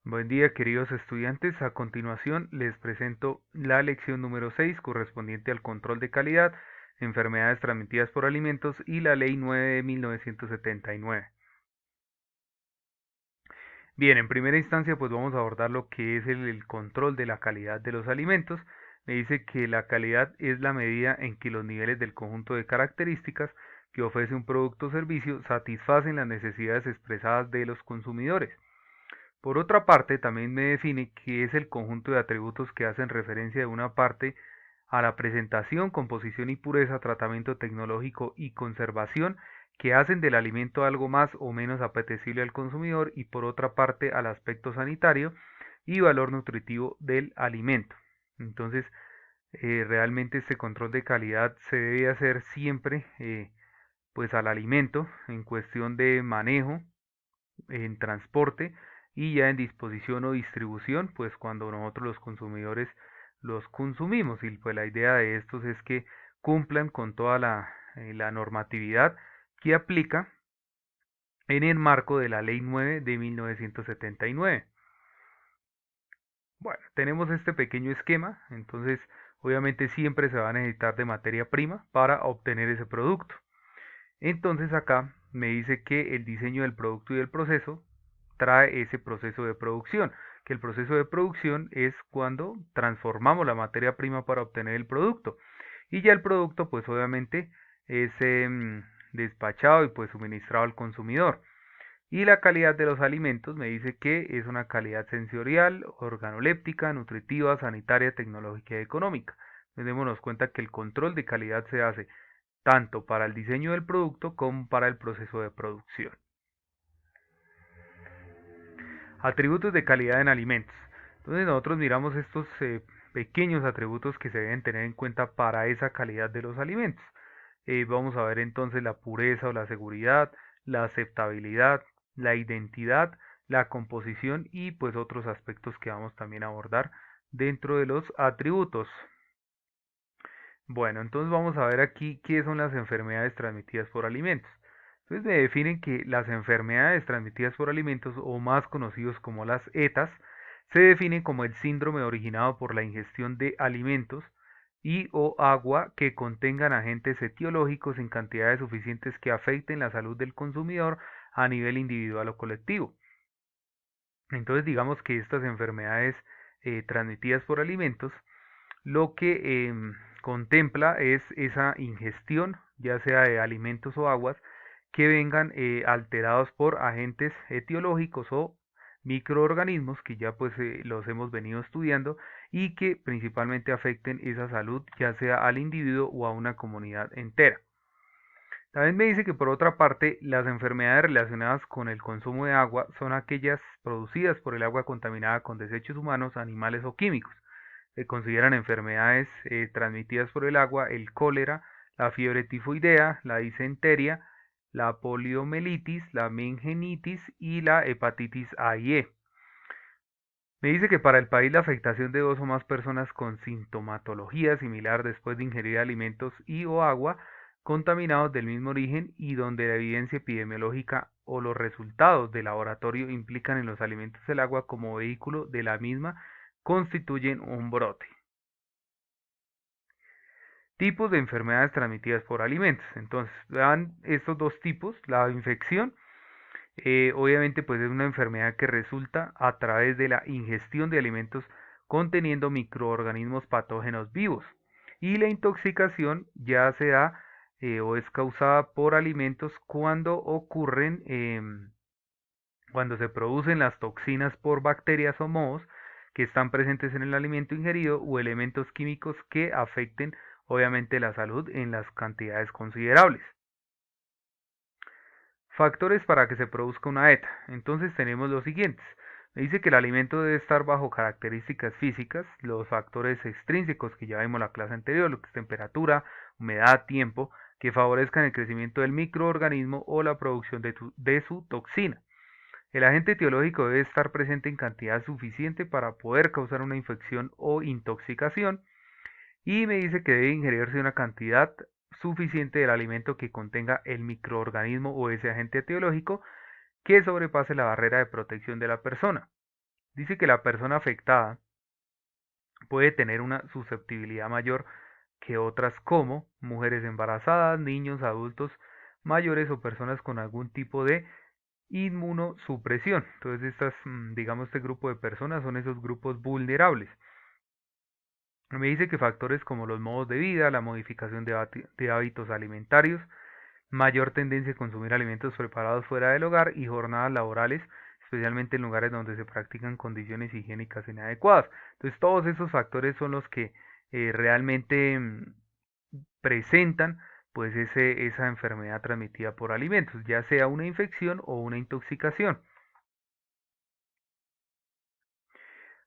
Buen día, queridos estudiantes. A continuación les presento la lección número 6 correspondiente al control de calidad, enfermedades transmitidas por alimentos y la Ley 9 de 1979. Bien, en primera instancia pues vamos a abordar lo que es el control de la calidad de los alimentos. Me dice que la calidad es la medida en que los niveles del conjunto de características que ofrece un producto o servicio satisfacen las necesidades expresadas de los consumidores. Por otra parte, también me define qué es el conjunto de atributos que hacen referencia de una parte a la presentación, composición y pureza, tratamiento tecnológico y conservación que hacen del alimento algo más o menos apetecible al consumidor y por otra parte al aspecto sanitario y valor nutritivo del alimento. Entonces, realmente este control de calidad se debe hacer siempre pues al alimento en cuestión de manejo, en transporte y ya en disposición o distribución, pues cuando nosotros los consumidores los consumimos y pues la idea de estos es que cumplan con toda la normatividad que aplica en el marco de la Ley 9 de 1979. Bueno, tenemos este pequeño esquema, entonces obviamente siempre se va a necesitar de materia prima para obtener ese producto. Entonces acá me dice que el diseño del producto y del proceso trae ese proceso de producción, que el proceso de producción es cuando transformamos la materia prima para obtener el producto. Y ya el producto pues obviamente es despachado y pues suministrado al consumidor. Y la calidad de los alimentos me dice que es una calidad sensorial, organoléptica, nutritiva, sanitaria, tecnológica y económica. Démonos cuenta que el control de calidad se hace tanto para el diseño del producto como para el proceso de producción. Atributos de calidad en alimentos. Entonces nosotros miramos estos pequeños atributos que se deben tener en cuenta para esa calidad de los alimentos. Vamos a ver entonces la pureza o la seguridad, la aceptabilidad, la identidad, la composición y pues otros aspectos que vamos también a abordar dentro de los atributos. Bueno, entonces vamos a ver aquí qué son las enfermedades transmitidas por alimentos. Entonces me definen que las enfermedades transmitidas por alimentos, o más conocidos como las ETAs, se definen como el síndrome originado por la ingestión de alimentos y o agua que contengan agentes etiológicos en cantidades suficientes que afecten la salud del consumidor a nivel individual o colectivo. Entonces digamos que estas enfermedades transmitidas por alimentos lo que contempla es esa ingestión, ya sea de alimentos o aguas, que vengan alterados por agentes etiológicos o microorganismos que ya pues los hemos venido estudiando y que principalmente afecten esa salud ya sea al individuo o a una comunidad entera. También me dice que por otra parte las enfermedades relacionadas con el consumo de agua son aquellas producidas por el agua contaminada con desechos humanos, animales o químicos. Se consideran enfermedades transmitidas por el agua, el cólera, la fiebre tifoidea, la disentería, la poliomielitis, la meningenitis y la hepatitis A y E. Me dice que para el país la afectación de dos o más personas con sintomatología similar después de ingerir alimentos y o agua contaminados del mismo origen y donde la evidencia epidemiológica o los resultados de laboratorio implican en los alimentos el agua como vehículo de la misma constituyen un brote. Tipos de enfermedades transmitidas por alimentos. Entonces, vean estos dos tipos, la infección, obviamente pues es una enfermedad que resulta a través de la ingestión de alimentos conteniendo microorganismos patógenos vivos. Y la intoxicación ya se da o es causada por alimentos cuando ocurren, cuando se producen las toxinas por bacterias o mohos que están presentes en el alimento ingerido o elementos químicos que afecten obviamente la salud en las cantidades considerables. Factores para que se produzca una ETA. Entonces tenemos los siguientes. Me dice que el alimento debe estar bajo características físicas, los factores extrínsecos que ya vimos en la clase anterior, lo que es temperatura, humedad, tiempo, que favorezcan el crecimiento del microorganismo o la producción de su toxina. El agente etiológico debe estar presente en cantidad suficiente para poder causar una infección o intoxicación y me dice que debe ingerirse una cantidad suficiente del alimento que contenga el microorganismo o ese agente etiológico que sobrepase la barrera de protección de la persona. Dice que la persona afectada puede tener una susceptibilidad mayor que otras como mujeres embarazadas, niños, adultos mayores o personas con algún tipo de inmunosupresión. Entonces digamos, este grupo de personas son esos grupos vulnerables. Me dice que factores como los modos de vida, la modificación de hábitos alimentarios, mayor tendencia a consumir alimentos preparados fuera del hogar y jornadas laborales, especialmente en lugares donde se practican condiciones higiénicas inadecuadas. Entonces todos esos factores son los que realmente presentan pues esa enfermedad transmitida por alimentos, ya sea una infección o una intoxicación.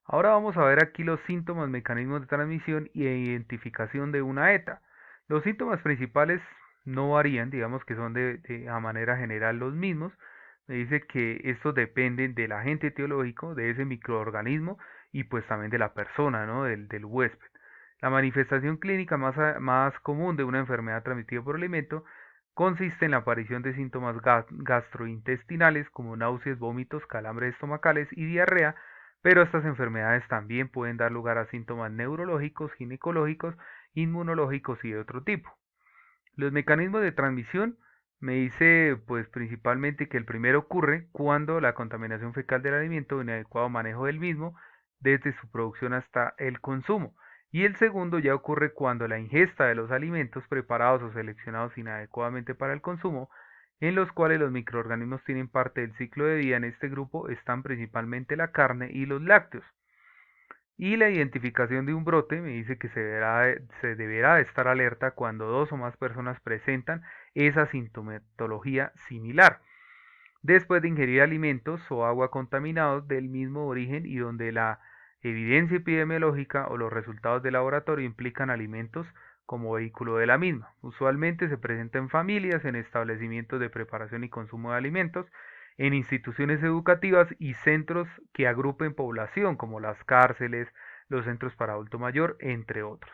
Ahora vamos a ver aquí los síntomas, mecanismos de transmisión y identificación de una ETA. Los síntomas principales no varían, digamos que son a manera general los mismos. Me dice que estos dependen del agente etiológico, de ese microorganismo y pues también de la persona, ¿no? Del huésped. La manifestación clínica más común de una enfermedad transmitida por alimento consiste en la aparición de síntomas gastrointestinales como náuseas, vómitos, calambres estomacales y diarrea, pero estas enfermedades también pueden dar lugar a síntomas neurológicos, ginecológicos, inmunológicos y de otro tipo. Los mecanismos de transmisión me dice pues principalmente que el primero ocurre cuando la contaminación fecal del alimento o inadecuado manejo del mismo desde su producción hasta el consumo. Y el segundo ya ocurre cuando la ingesta de los alimentos preparados o seleccionados inadecuadamente para el consumo, en los cuales los microorganismos tienen parte del ciclo de vida. En este grupo están principalmente la carne y los lácteos. Y la identificación de un brote me dice que se deberá de estar alerta cuando dos o más personas presentan esa sintomatología similar, después de ingerir alimentos o agua contaminados del mismo origen y donde la evidencia epidemiológica o los resultados de laboratorio implican alimentos como vehículo de la misma. Usualmente se presenta en familias, en establecimientos de preparación y consumo de alimentos, en instituciones educativas y centros que agrupen población, como las cárceles, los centros para adulto mayor, entre otros.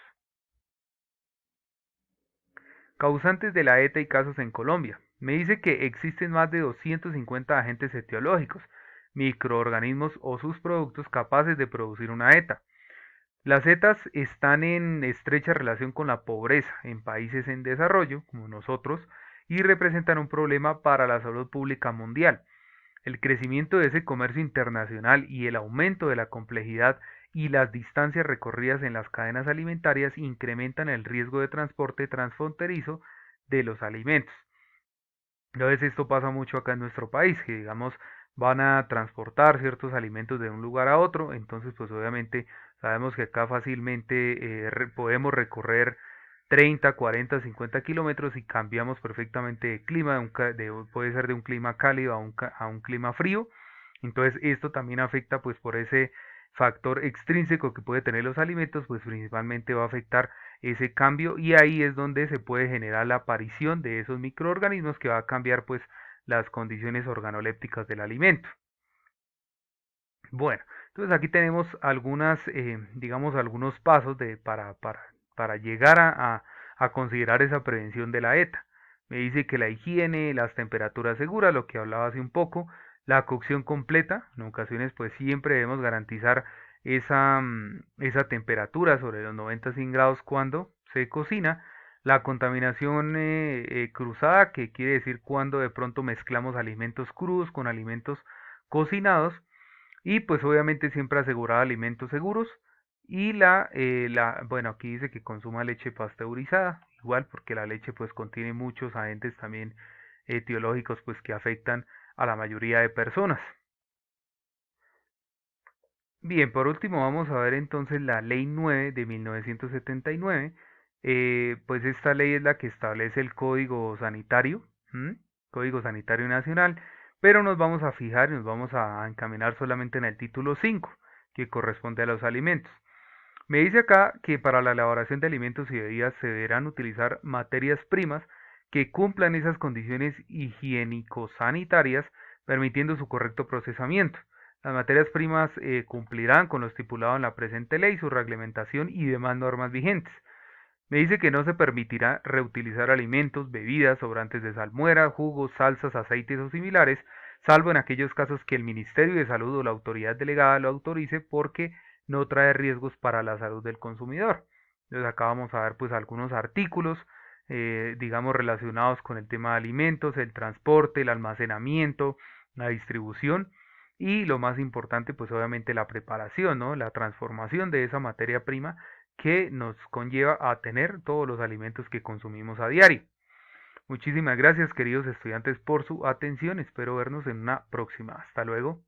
Causantes de la ETA y casos en Colombia. Me dice que existen más de 250 agentes etiológicos, microorganismos o sus productos capaces de producir una ETA. Las ETAs están en estrecha relación con la pobreza en países en desarrollo, como nosotros, y representan un problema para la salud pública mundial. El crecimiento de ese comercio internacional y el aumento de la complejidad y las distancias recorridas en las cadenas alimentarias incrementan el riesgo de transporte transfronterizo de los alimentos. A veces esto pasa mucho acá en nuestro país, que digamos van a transportar ciertos alimentos de un lugar a otro, entonces pues obviamente sabemos que acá fácilmente podemos recorrer 30, 40, 50 kilómetros y cambiamos perfectamente de clima, puede ser de un clima cálido a un clima frío. Entonces esto también afecta pues por ese factor extrínseco que puede tener los alimentos, pues principalmente va a afectar ese cambio y ahí es donde se puede generar la aparición de esos microorganismos que va a cambiar pues las condiciones organolépticas del alimento. Bueno, entonces aquí tenemos digamos, algunos pasos para llegar a considerar esa prevención de la ETA. Me dice que la higiene, las temperaturas seguras, lo que hablaba hace un poco, la cocción completa, en ocasiones pues siempre debemos garantizar esa temperatura sobre los 90 grados cuando se cocina, la contaminación cruzada, que quiere decir cuando de pronto mezclamos alimentos crudos con alimentos cocinados, y pues obviamente siempre asegurar alimentos seguros y bueno, aquí dice que consuma leche pasteurizada, igual porque la leche pues contiene muchos agentes también etiológicos pues que afectan a la mayoría de personas. Bien, por último vamos a ver entonces la Ley 9 de 1979. Pues esta ley es la que establece el Código Sanitario, ¿m? Código Sanitario Nacional, pero nos vamos a fijar y nos vamos a encaminar solamente en el título 5, que corresponde a los alimentos. Me dice acá que para la elaboración de alimentos y bebidas se deberán utilizar materias primas que cumplan esas condiciones higiénico-sanitarias, permitiendo su correcto procesamiento. Las materias primas cumplirán con lo estipulado en la presente ley, su reglamentación y demás normas vigentes. Me dice que no se permitirá reutilizar alimentos, bebidas, sobrantes de salmuera, jugos, salsas, aceites o similares, salvo en aquellos casos que el Ministerio de Salud o la autoridad delegada lo autorice porque no trae riesgos para la salud del consumidor. Entonces acá vamos a ver pues algunos artículos, digamos, relacionados con el tema de alimentos, el transporte, el almacenamiento, la distribución y lo más importante pues obviamente la preparación, ¿no? La transformación de esa materia prima que nos conlleva a tener todos los alimentos que consumimos a diario. Muchísimas gracias, queridos estudiantes, por su atención. Espero vernos en una próxima. Hasta luego.